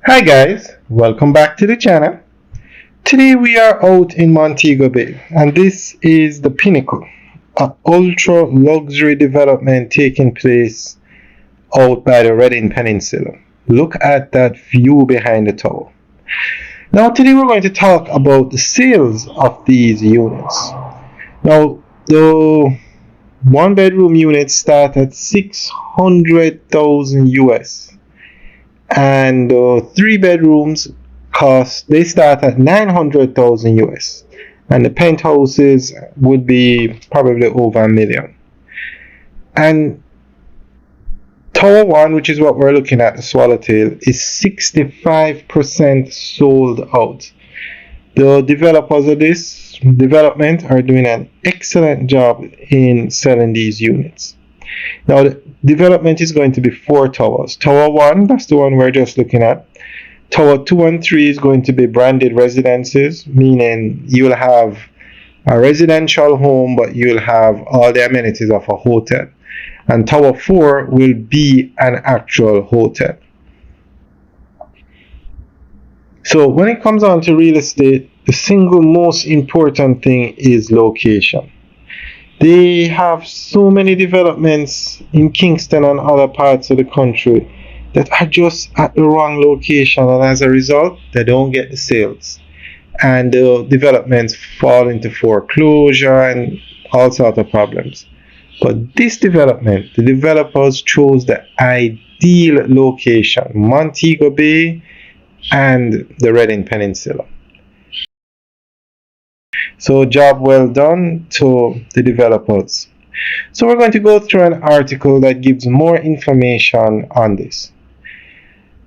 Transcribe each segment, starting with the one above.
Hi guys, welcome back to the channel. Today we are out in Montego Bay and this is the Pinnacle, an ultra luxury development taking place out by the Redding Peninsula. Look at that view behind the tower. Now today we're going to talk about the sales of these units. Now the one bedroom units start at 600,000 US and three bedrooms they start at 900,000 US, and the penthouses would be probably over a million. And Tower 1, which is what we're looking at, the Swallowtail, is 65% sold out. The developers of this development are doing an excellent job in selling these units. Now, the development is going to be 4 towers. Tower 1, that's the one we're just looking at. Tower 2 and 3 is going to be branded residences, meaning you'll have a residential home, but you'll have all the amenities of a hotel. And Tower 4 will be an actual hotel. So when it comes on to real estate, the single most important thing is location. They have so many developments in Kingston and other parts of the country that are just at the wrong location, and as a result, they don't get the sales. And the developments fall into foreclosure and all sorts of problems. But this development, the developers chose the ideal location, Montego Bay and the Redding Peninsula. So job well done to the developers. So we're going to go through an article that gives more information on this.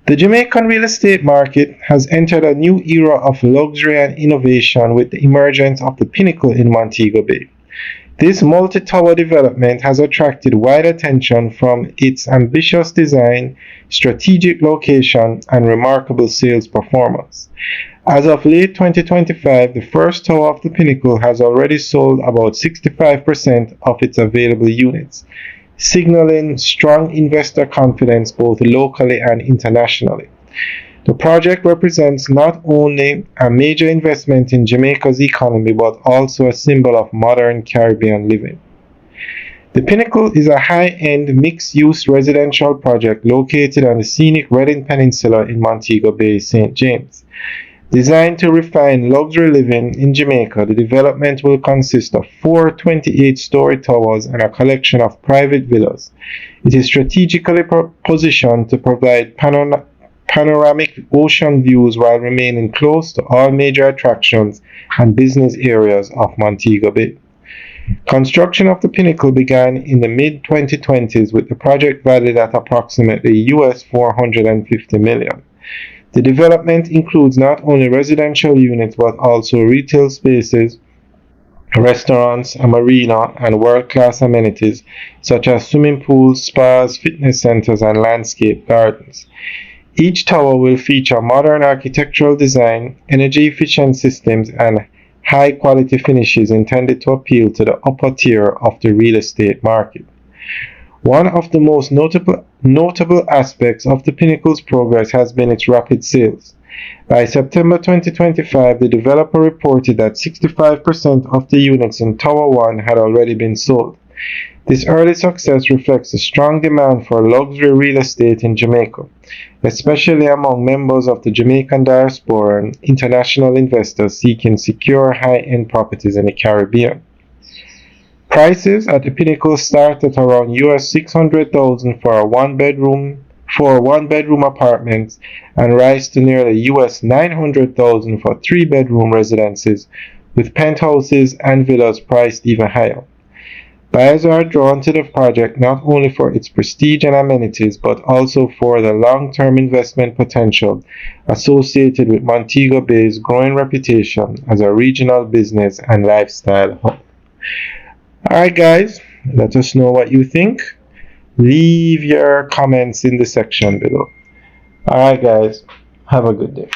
The Jamaican real estate market has entered a new era of luxury and innovation with the emergence of the Pinnacle in Montego Bay. This multi-tower development has attracted wide attention from its ambitious design, strategic location, and remarkable sales performance. As of late 2025, the first tower of the Pinnacle has already sold about 65% of its available units, signaling strong investor confidence both locally and internationally. The project represents not only a major investment in Jamaica's economy but also a symbol of modern Caribbean living. The Pinnacle is a high-end mixed-use residential project located on the scenic Redding Peninsula in Montego Bay, St. James. Designed to refine luxury living in Jamaica, the development will consist of 4 28-story towers and a collection of private villas. It is strategically positioned to provide panoramic ocean views while remaining close to all major attractions and business areas of Montego Bay. Construction of the Pinnacle began in the mid-2020s with the project valued at approximately US $450 million. The development includes not only residential units but also retail spaces, restaurants, a marina, and world-class amenities such as swimming pools, spas, fitness centers, and landscape gardens. Each tower will feature modern architectural design, energy-efficient systems, and high-quality finishes intended to appeal to the upper tier of the real estate market. One of the most notable aspects of the Pinnacle's progress has been its rapid sales. By September 2025, the developer reported that 65% of the units in Tower 1 had already been sold. This early success reflects the strong demand for luxury real estate in Jamaica, especially among members of the Jamaican diaspora and international investors seeking secure high-end properties in the Caribbean. Prices at the Pinnacle start at around US $600,000 for one bedroom apartments and rise to nearly US $900,000 for 3-bedroom residences, with penthouses and villas priced even higher. Buyers are drawn to the project not only for its prestige and amenities but also for the long-term investment potential associated with Montego Bay's growing reputation as a regional business and lifestyle hub. Alright guys, let us know what you think. Leave your comments in the section below. Alright guys, have a good day.